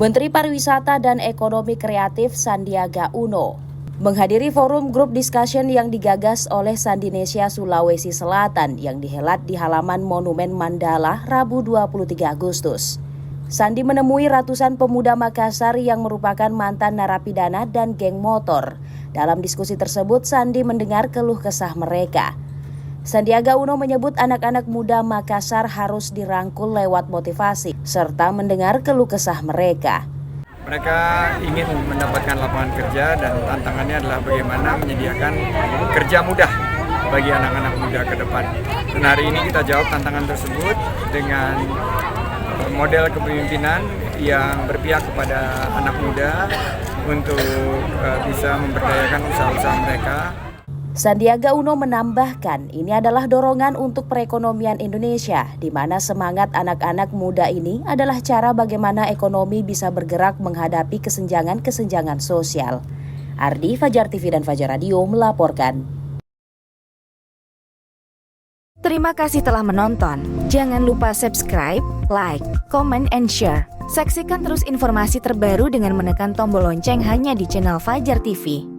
Menteri Pariwisata dan Ekonomi Kreatif Sandiaga Uno menghadiri forum group discussion yang digagas oleh Sandinesia Sulawesi Selatan yang dihelat di halaman Monumen Mandala Rabu 23 Agustus. Sandi menemui ratusan pemuda Makassar yang merupakan mantan narapidana dan geng motor. Dalam diskusi tersebut, Sandi mendengar keluh kesah mereka. Sandiaga Uno menyebut anak-anak muda Makassar harus dirangkul lewat motivasi, serta mendengar keluh kesah mereka. Mereka ingin mendapatkan lapangan kerja dan tantangannya adalah bagaimana menyediakan kerja mudah bagi anak-anak muda ke depan. Dan hari ini kita jawab tantangan tersebut dengan model kepemimpinan yang berpihak kepada anak muda untuk bisa memberdayakan usaha-usaha mereka. Sandiaga Uno menambahkan ini adalah dorongan untuk perekonomian Indonesia, di mana semangat anak-anak muda ini adalah cara bagaimana ekonomi bisa bergerak menghadapi kesenjangan-kesenjangan sosial. Ardi, Fajar TV dan Fajar Radio melaporkan. Terima kasih telah menonton. Jangan lupa subscribe, like, comment, and share. Saksikan terus informasi terbaru dengan menekan tombol lonceng hanya di channel Fajar TV.